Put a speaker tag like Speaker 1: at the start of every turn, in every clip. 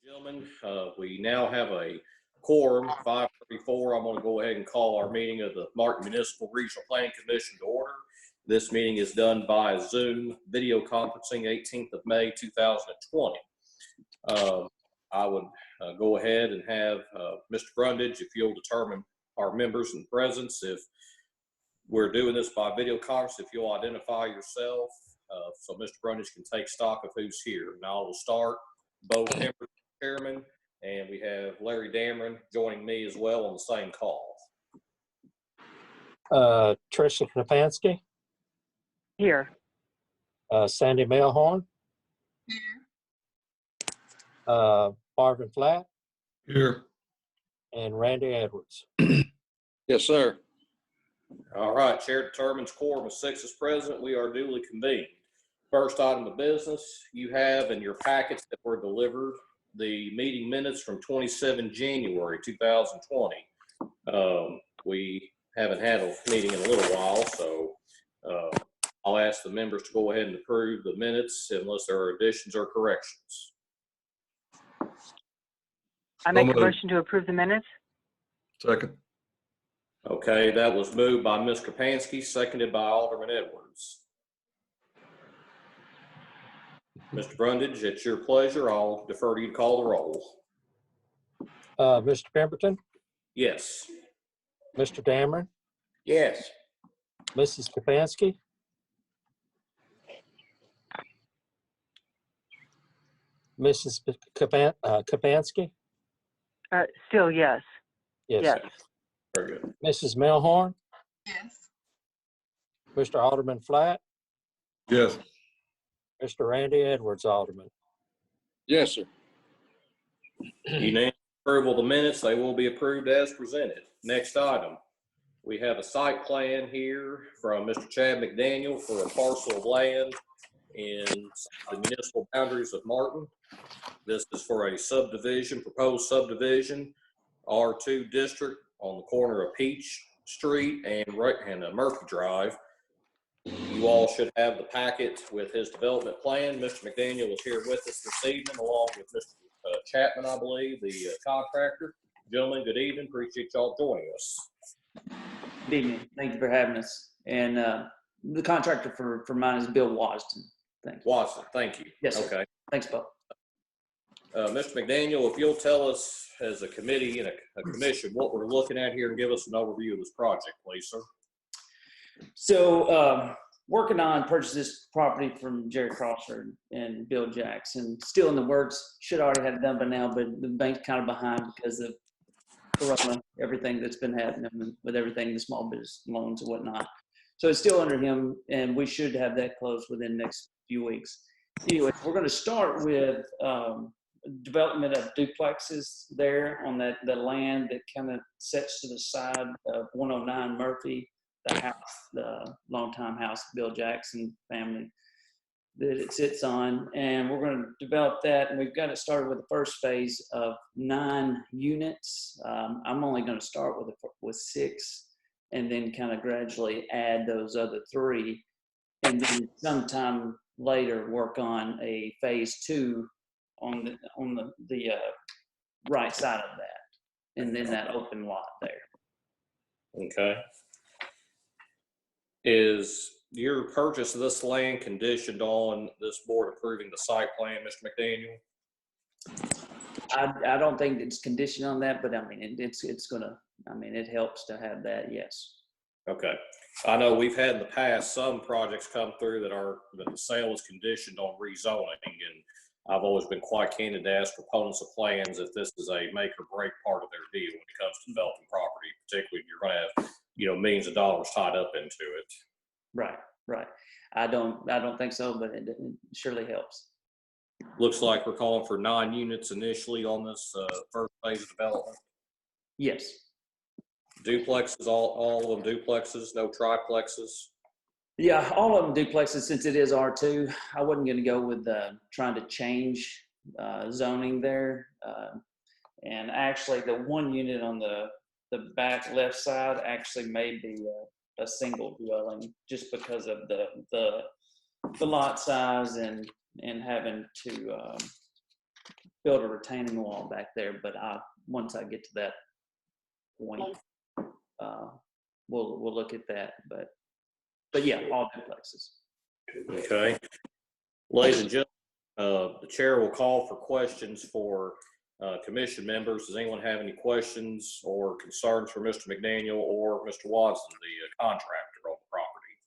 Speaker 1: Gentlemen, we now have a quorum, 5:34. I'm going to go ahead and call our meeting of the Martin Municipal Regional Planning Commission to order. This meeting is done by Zoom video conferencing, 18th of May, 2020. I would go ahead and have Mr. Brundage, if you'll determine our members and presence. If we're doing this by video conference, if you'll identify yourself, so Mr. Brundage can take stock of who's here. Now I will start. Bo Kemper, Chairman, and we have Larry Dameron joining me as well on the same call.
Speaker 2: Tricia Knapansky.
Speaker 3: Here.
Speaker 2: Sandy Melhorn.
Speaker 3: Here.
Speaker 2: Marvin Flatt.
Speaker 4: Here.
Speaker 2: And Randy Edwards.
Speaker 4: Yes, sir.
Speaker 1: All right, Chair determines quorum of 6 is present. We are duly convened. First item of business, you have in your packets that were delivered the meeting minutes from 27 January 2020. We haven't had a meeting in a little while, so I'll ask the members to go ahead and approve the minutes unless there are additions or corrections.
Speaker 3: I make a motion to approve the minutes.
Speaker 4: Second.
Speaker 1: Okay, that was moved by Ms. Kapansky, seconded by Alderman Edwards. Mr. Brundage, it's your pleasure. I'll defer to you to call the roll.
Speaker 2: Mr. Pemberton.
Speaker 1: Yes.
Speaker 2: Mr. Dameron.
Speaker 1: Yes.
Speaker 2: Mrs. Kapansky. Mrs. Kapansky.
Speaker 3: Still yes.
Speaker 2: Yes.
Speaker 1: Very good.
Speaker 2: Mrs. Melhorn.
Speaker 5: Yes.
Speaker 2: Mr. Alderman Flatt.
Speaker 4: Yes.
Speaker 2: Mr. Randy Edwards, Alderman.
Speaker 4: Yes, sir.
Speaker 1: Unanimous approval of the minutes. They will be approved as presented. Next item. We have a site plan here from Mr. Chad McDaniel for a parcel of land in the municipal boundaries of Martin. This is for a subdivision, proposed subdivision, R2 district on the corner of Peach Street and Murphy Drive. You all should have the packet with his development plan. Mr. McDaniel is here with us this evening, along with Mr. Chapman, I believe, the contractor. Gentlemen, good evening. Appreciate y'all joining us.
Speaker 6: Good evening. Thank you for having us. And the contractor for mine is Bill Wasden. Thank you.
Speaker 1: Watson, thank you.
Speaker 6: Yes, sir.
Speaker 1: Okay.
Speaker 6: Thanks, Bo.
Speaker 1: Mr. McDaniel, if you'll tell us as a committee and a commission what we're looking at here and give us an overview of this project, please, sir.
Speaker 6: So working on purchase this property from Jerry Crawford and Bill Jackson. Still in the works. Should already have it done by now, but the bank's kind of behind because of Corona, everything that's been happening with everything, the small business loans and whatnot. So it's still under him, and we should have that closed within the next few weeks. Anyway, we're going to start with development of duplexes there on the land that kind of sets to the side of 109 Murphy, the house, the longtime house of Bill Jackson family that it sits on. And we're going to develop that, and we've got it started with the first phase of 9 units. I'm only going to start with 6 and then kind of gradually add those other 3, and then sometime later work on a phase 2 on the right side of that, and then that open lot there.
Speaker 1: Okay. Is your purchase of this land conditioned on this board approving the site plan, Mr. McDaniel?
Speaker 6: I don't think it's conditioned on that, but I mean, it's gonna, I mean, it helps to have that, yes.
Speaker 1: Okay. I know we've had in the past some projects come through that the sale is conditioned on rezoning, and I've always been quite candid to ask proponents of plans if this is a make or break part of their deal when it comes to developing property, particularly if you're going to have, millions of dollars tied up into it.
Speaker 6: Right. I don't think so, but it surely helps.
Speaker 1: Looks like we're calling for 9 units initially on this first phase of development.
Speaker 6: Yes.
Speaker 1: Duplexes, all of them duplexes, no triplexes.
Speaker 6: Yeah, all of them duplexes since it is R2. I wasn't going to go with trying to change zoning there. And actually, the 1 unit on the back left side actually may be a single dwelling just because of the lot size and having to build a retaining wall back there, but once I get to that point, we'll look at that, but yeah, all duplexes.
Speaker 1: Okay. Ladies and gentlemen, the chair will call for questions for commission members. Does anyone have any questions or concerns for Mr. McDaniel or Mr. Watson, the contractor on the property?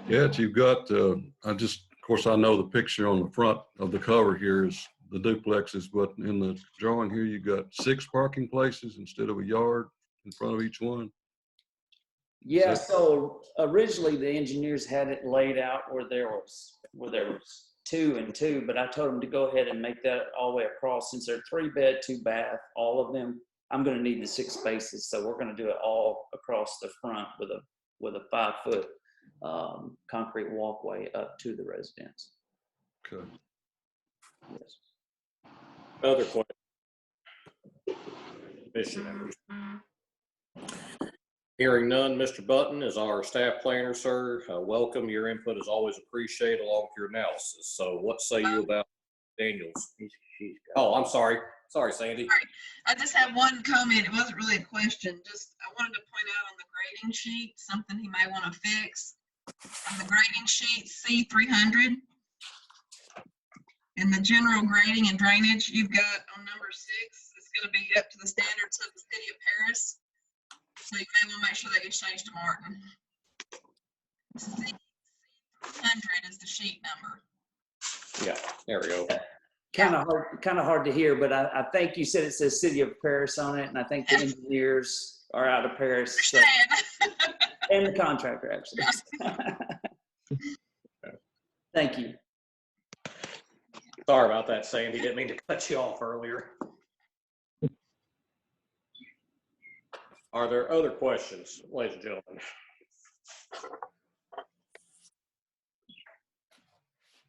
Speaker 4: Yeah, you've got, of course, I know the picture on the front of the cover here is the duplexes, but in the drawing here, you got 6 parking places instead of a yard in front of each one.
Speaker 6: Yeah, so originally the engineers had it laid out where there was 2 and 2, but I told them to go ahead and make that all the way across. Since they're 3-bed, 2-bath, all of them, I'm going to need the 6 spaces, so we're going to do it all across the front with a 5-foot concrete walkway up to the residence.
Speaker 4: Okay.
Speaker 6: Yes.
Speaker 1: Other questions? Commission members. Hearing none, Mr. Button is our staff planner, sir. Welcome. Your input is always appreciated along with your analysis. So what say you about Daniels? Oh, I'm sorry. Sorry, Sandy.
Speaker 5: Sorry. I just have one comment. It wasn't really a question. Just I wanted to point out on the grading sheet something he might want to fix. On the grading sheet C300, in the general grading and drainage, you've got on number 6, it's going to be up to the standards of the city of Paris. So you may want to make sure that gets changed to Martin. C300 is the sheet number.
Speaker 1: Yeah, there we go.
Speaker 6: Kind of hard to hear, but I think you said it says City of Paris on it, and I think the engineers are out of Paris, so, and the contractor actually. Thank you.
Speaker 1: Sorry about that, Sandy. Didn't mean to cut you off earlier. Are there other questions, ladies and gentlemen?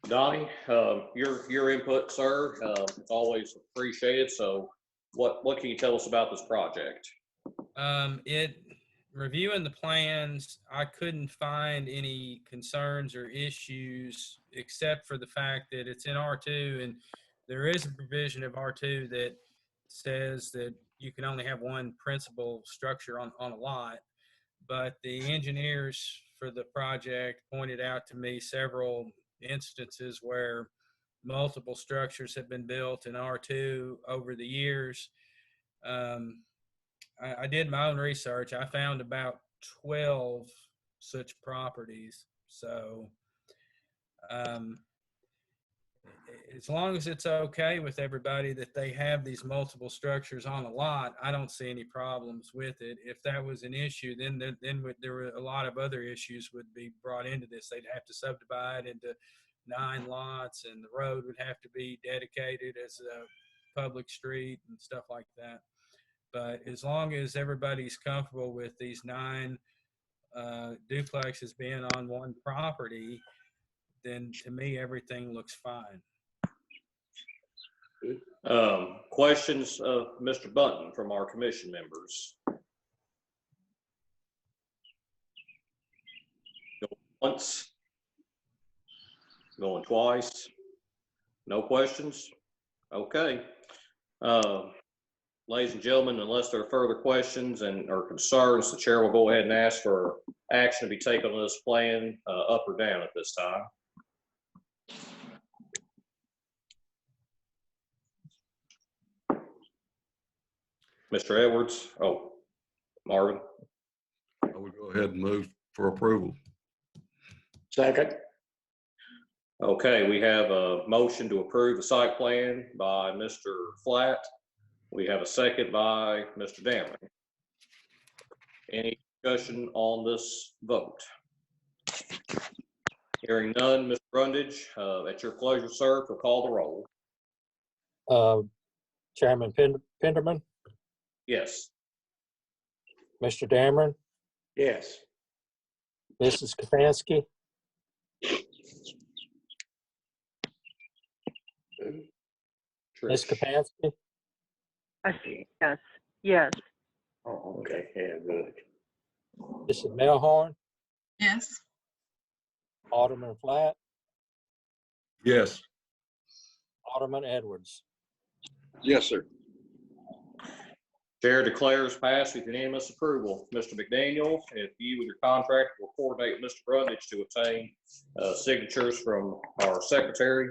Speaker 1: Donnie, your input, sir, it's always appreciated. So what can you tell us about this project?
Speaker 7: Reviewing the plans, I couldn't find any concerns or issues except for the fact that it's in R2, and there is a provision of R2 that says that you can only have one principal structure on a lot. But the engineers for the project pointed out to me several instances where multiple structures have been built in R2 over the years. I did my own research. I found about 12 such properties. So as long as it's okay with everybody that they have these multiple structures on a lot, I don't see any problems with it. If that was an issue, then there were a lot of other issues would be brought into this. They'd have to subdivide into 9 lots, and the road would have to be dedicated as a public street and stuff like that. But as long as everybody's comfortable with these 9 duplexes being on one property, then to me, everything looks fine.
Speaker 1: Questions of Mr. Button from our commission members? Going once? Going twice? No questions? Okay. Ladies and gentlemen, unless there are further questions or concerns, the chair will go ahead and ask for action to be taken on this plan, up or down at this time. Mr. Edwards, Marvin.
Speaker 4: I would go ahead and move for approval.
Speaker 8: Second.
Speaker 1: Okay, we have a motion to approve the site plan by Mr. Flatt. We have a second by Mr. Dameron. Any discussion on this vote? Hearing none, Mr. Brundage, at your pleasure, sir, to call the roll.
Speaker 2: Chairman Penderman,
Speaker 1: Yes.
Speaker 2: Mr. Dameron,
Speaker 8: Yes.
Speaker 2: Mrs. Kapansky, Ms. Kapansky,
Speaker 3: Yes, yes,
Speaker 8: Oh, okay. Yeah, good.
Speaker 2: Mrs. Melhorn,
Speaker 5: Yes.
Speaker 2: Alderman Flatt,
Speaker 4: Yes.
Speaker 2: Alderman Edwards.
Speaker 8: Yes, sir.
Speaker 1: Chair declares passed with unanimous approval. Mr. McDaniel, if you with your contractor will coordinate with Mr. Brundage to obtain signatures from our secretary,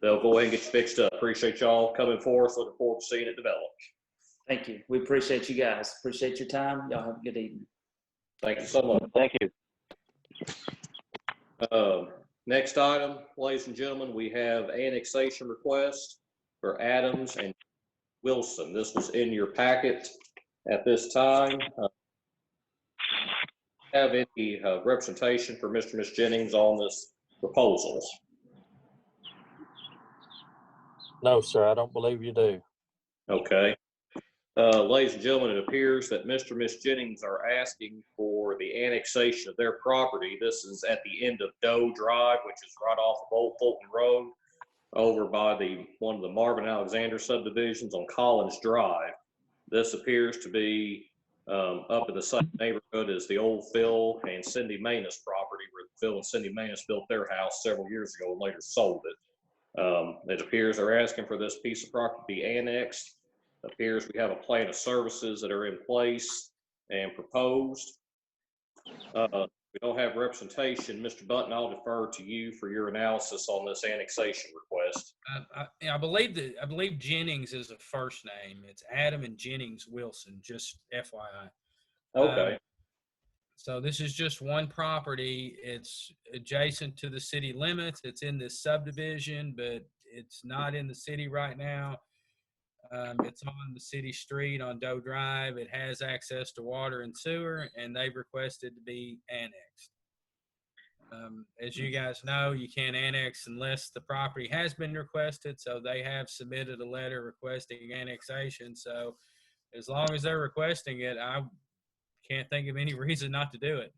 Speaker 1: they'll go ahead and get you fixed up. Appreciate y'all coming forth. Looking forward to seeing it develop.
Speaker 6: Thank you. We appreciate you guys. Appreciate your time. Y'all have a good evening.
Speaker 1: Thank you so much.
Speaker 8: Thank you.
Speaker 1: Next item, ladies and gentlemen, we have annexation request for Adams and Wilson. This was in your packet at this time. Have any representation for Mr. and Ms. Jennings on this proposal?
Speaker 2: No, sir, I don't believe you do.
Speaker 1: Okay. Ladies and gentlemen, it appears that Mr. and Ms. Jennings are asking for the annexation of their property. This is at the end of Doe Drive, which is right off of Old Fulton Road, over by one of the Marvin Alexander subdivisions on Collins Drive. This appears to be up in the same neighborhood as the old Phil and Cindy Manus property, where Phil and Cindy Manus built their house several years ago and later sold it. It appears they're asking for this piece of property to be annexed. Appears we have a plan of services that are in place and proposed. We don't have representation. Mr. Button, I'll defer to you for your analysis on this annexation request.
Speaker 7: I believe Jennings is a first name. It's Adam and Jennings Wilson, just FYI.
Speaker 1: Okay.
Speaker 7: So this is just one property. It's adjacent to the city limits. It's in this subdivision, but it's not in the city right now. It's on the city street on Doe Drive. It has access to water and sewer, and they've requested to be annexed. As you guys know, you can't annex unless the property has been requested. So they have submitted a letter requesting annexation. So as long as they're requesting it, I can't think of any reason not to do it.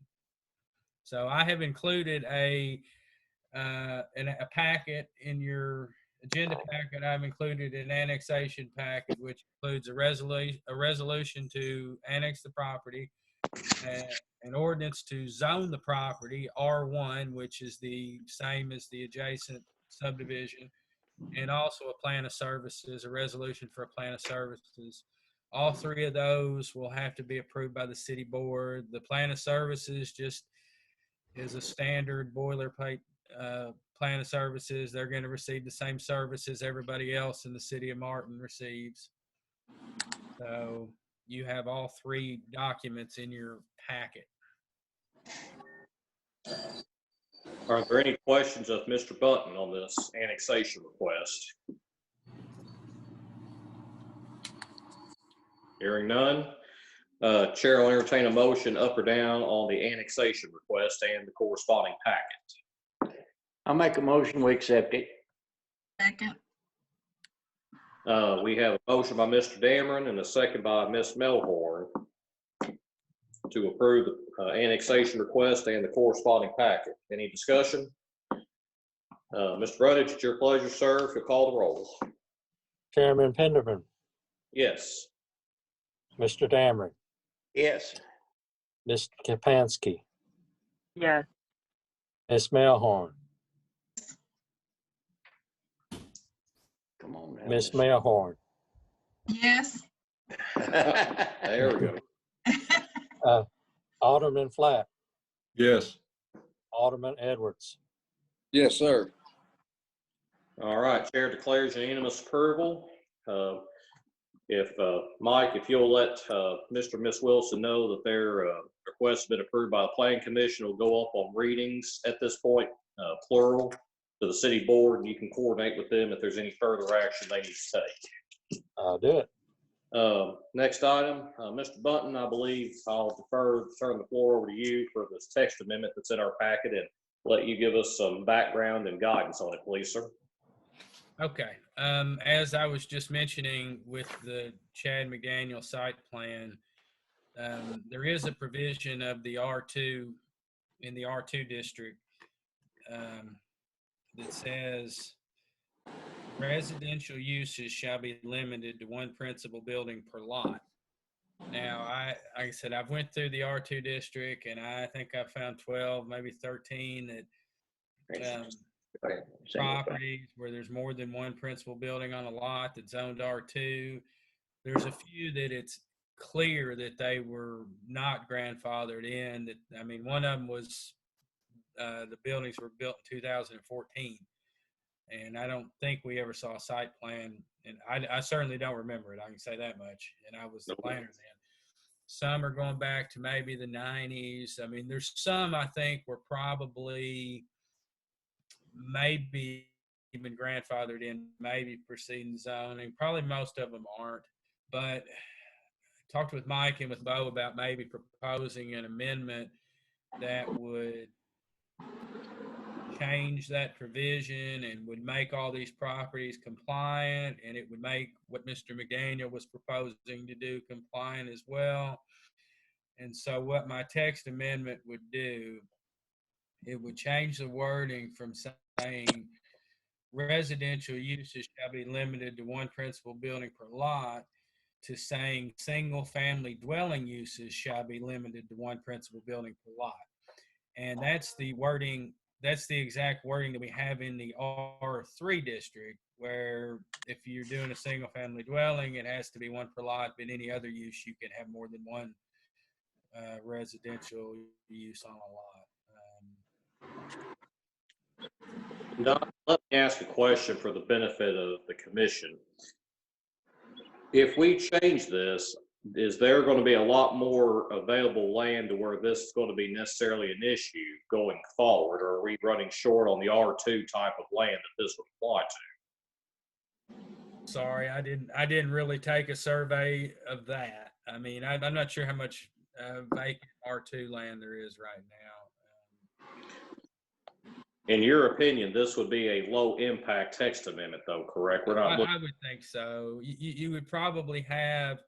Speaker 7: So I have included a packet in your agenda packet. I've included an annexation packet, which includes a resolution to annex the property, an ordinance to zone the property R1, which is the same as the adjacent subdivision, and also a plan of services, a resolution for a plan of services. All three of those will have to be approved by the city board. The plan of services just is a standard boilerplate plan of services. They're going to receive the same services everybody else in the city of Martin receives. So you have all three documents in your packet.
Speaker 1: Are there any questions of Mr. Button on this annexation request? Hearing none, Chair will entertain a motion up or down on the annexation request and the corresponding packet.
Speaker 8: I'll make a motion, we accept it.
Speaker 5: Second.
Speaker 1: We have a motion by Mr. Dameron and a second by Ms. Melhorn to approve the annexation request and the corresponding packet. Any discussion? Mr. Brundage, it's your pleasure, sir. If you'll call the roll.
Speaker 2: Chairman Penderman,
Speaker 1: Yes.
Speaker 2: Mr. Dameron,
Speaker 8: Yes.
Speaker 2: Ms. Kapansky,
Speaker 3: yes,
Speaker 2: Ms. Melhorn,
Speaker 8: Come on now.
Speaker 2: Ms. Melhorn,
Speaker 5: Yes.
Speaker 1: There we go.
Speaker 2: Alderman Flatt,
Speaker 4: Yes.
Speaker 2: Alderman Edwards.
Speaker 8: Yes, sir.
Speaker 1: All right, Chair declares unanimous approval. If Mike, if you'll let Mr. and Ms. Wilson know that their request has been approved by the Planning Commission, will go up on readings at this point, plural, to the city board, and you can coordinate with them if there's any further action they need to take.
Speaker 2: I'll do it.
Speaker 1: Next item, Mr. Bunton, I believe I'll turn the floor over to you for this text amendment that's in our packet and let you give us some background and guidance on it, please, sir.
Speaker 7: Okay. As I was just mentioning with the Chad McDaniel site plan, there is a provision of the R2 in the R2 district that says residential uses shall be limited to one principal building per lot. Now, like I said, I've went through the R2 district and I think I found 12, maybe 13 that properties where there's more than one principal building on a lot that's zoned R2. There's a few that it's clear that they were not grandfathered in. That, I mean, one of them was the buildings were built in 2014, and I don't think we ever saw a site plan, and I certainly don't remember it. I can say that much, and I was the planner then. Some are going back to maybe the 90s. I mean, there's some I think were probably maybe even grandfathered in, maybe preceding zoning. Probably most of them aren't. But talked with Mike and with Bo about maybe proposing an amendment that would change that provision and would make all these properties compliant, and it would make what Mr. McDaniel was proposing to do compliant as well. And so what my text amendment would do, it would change the wording from saying residential uses shall be limited to one principal building per lot to saying single family dwelling uses shall be limited to one principal building per lot. And that's the wording, that's the exact wording that we have in the R3 district, where if you're doing a single family dwelling, it has to be one per lot, but any other use, you can have more than one residential use on a lot.
Speaker 1: Now, let me ask a question for the benefit of the commission. If we change this, is there going to be a lot more available land to where this is going to be necessarily an issue going forward, or are we running short on the R2 type of land that this would apply to?
Speaker 7: Sorry, I didn't really take a survey of that. I mean, I'm not sure how much vacant R2 land there is right now.
Speaker 1: In your opinion, this would be a low impact text amendment though, correct? We're not looking.
Speaker 7: I would think so. You would probably have,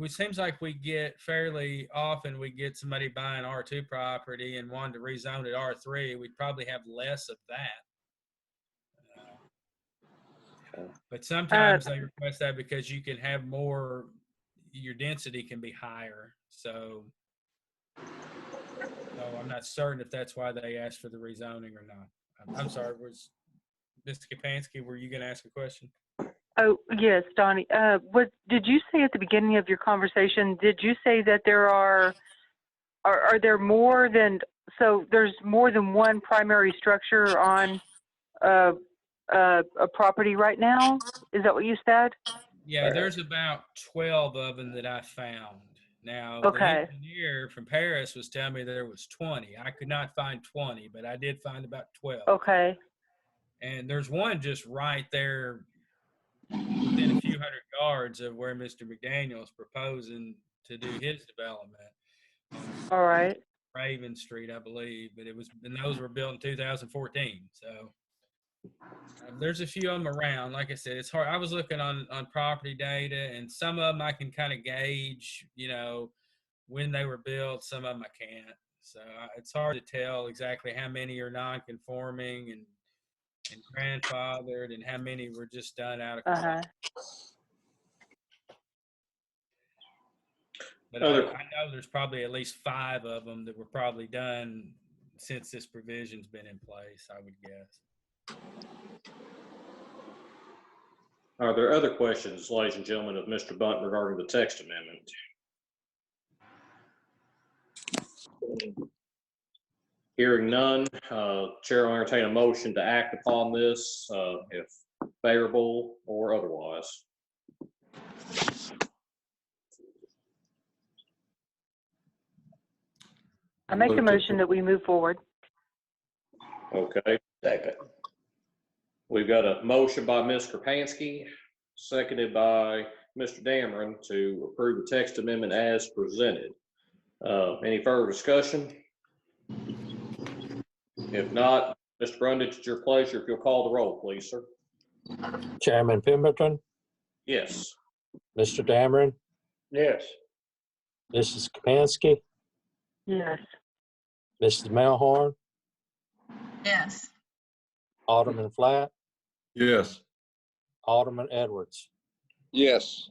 Speaker 7: it seems like we get fairly often, we get somebody buying R2 property and wanting to rezone it R3. We'd probably have less of that. But sometimes they request that because you can have more, your density can be higher. So I'm not certain if that's why they asked for the rezoning or not. I'm sorry, was Ms. Kapansky, were you going to ask a question?
Speaker 3: Oh, yes, Donnie. Did you say at the beginning of your conversation, did you say that there are there more than, so there's more than one primary structure on a property right now? Is that what you said?
Speaker 7: Yeah, there's about 12 of them that I found. Now,
Speaker 3: Okay.
Speaker 7: the engineer from Paris was telling me there was 20. I could not find 20, but I did find about 12.
Speaker 3: Okay.
Speaker 7: And there's one just right there within a few hundred yards of where Mr. McDaniel is proposing to do his development.
Speaker 3: All right.
Speaker 7: Raven Street, I believe, but and those were built in 2014. So there's a few of them around. Like I said, it's hard. I was looking on property data, and some of them I can kind of gauge, when they were built. Some of them I can't. So it's hard to tell exactly how many are non-conforming and grandfathered, and how many were just done out of control. But I know there's probably at least 5 of them that were probably done since this provision's been in place, I would guess.
Speaker 1: Are there other questions, ladies and gentlemen, of Mr. Bunt regarding the text amendment? Hearing none, Chair will entertain a motion to act upon this, if favorable or otherwise.
Speaker 3: I make a motion that we move forward.
Speaker 1: Okay.
Speaker 8: Second.
Speaker 1: We've got a motion by Ms. Krapansky, seconded by Mr. Dameron to approve the text amendment as presented. Any further discussion? If not, Mr. Brundage, it's your pleasure. If you'll call the roll, please, sir.
Speaker 2: Chairman Pemberton,
Speaker 1: Yes.
Speaker 2: Mr. Dameron,
Speaker 8: Yes.
Speaker 2: Mrs. Kapansky,
Speaker 3: Yes.
Speaker 2: Mrs. Melhorn,
Speaker 5: Yes.
Speaker 2: Alderman Flatt,
Speaker 4: Yes.
Speaker 2: Alderman Edwards.
Speaker 8: Yes.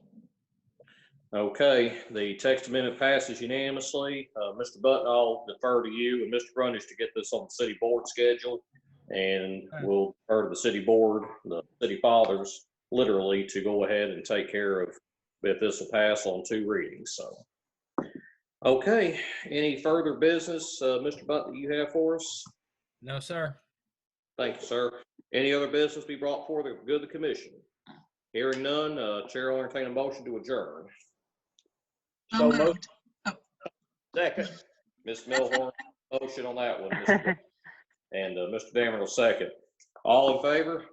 Speaker 1: Okay, the text amendment passes unanimously. Mr. Button, I'll defer to you and Mr. Brundage to get this on the city board schedule. And we'll refer to the city board, the city fathers, literally to go ahead and take care of if this will pass on 2 readings. So, okay, any further business, Mr. Butler, you have for us?
Speaker 7: No, sir.
Speaker 1: Thank you, sir. Any other business be brought forward the good of the commission? Hearing none, Chair will entertain a motion to adjourn.
Speaker 5: So moved.
Speaker 8: Second.
Speaker 1: Ms. Milhorn, motion on that one, Mr. Butler. And Mr. Dammer will second. All in favor?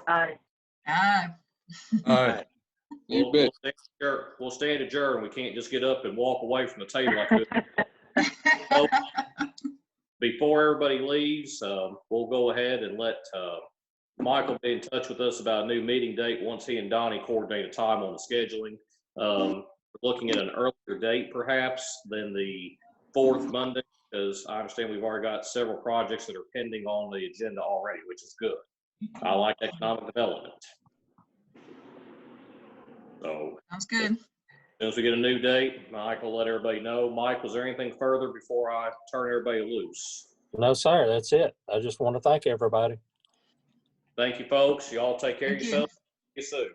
Speaker 3: Aye.
Speaker 5: Aye.
Speaker 4: All right.
Speaker 1: We'll stand adjourned. We can't just get up and walk away from the table like this. So, before everybody leaves, we'll go ahead and let Michael be in touch with us about a new meeting date once he and Donnie coordinate a time on the scheduling. We're looking at an earlier date perhaps than the 4th Monday, because I understand we've already got several projects that are pending on the agenda already, which is good. I like economic development. So
Speaker 5: Sounds good.
Speaker 1: as soon as we get a new date, Mike will let everybody know. Mike, was there anything further before I turn everybody loose?
Speaker 2: No, sir, that's it. I just want to thank everybody.
Speaker 1: Thank you, folks. Y'all take care of
Speaker 5: Thank you.
Speaker 1: yourselves. See you soon.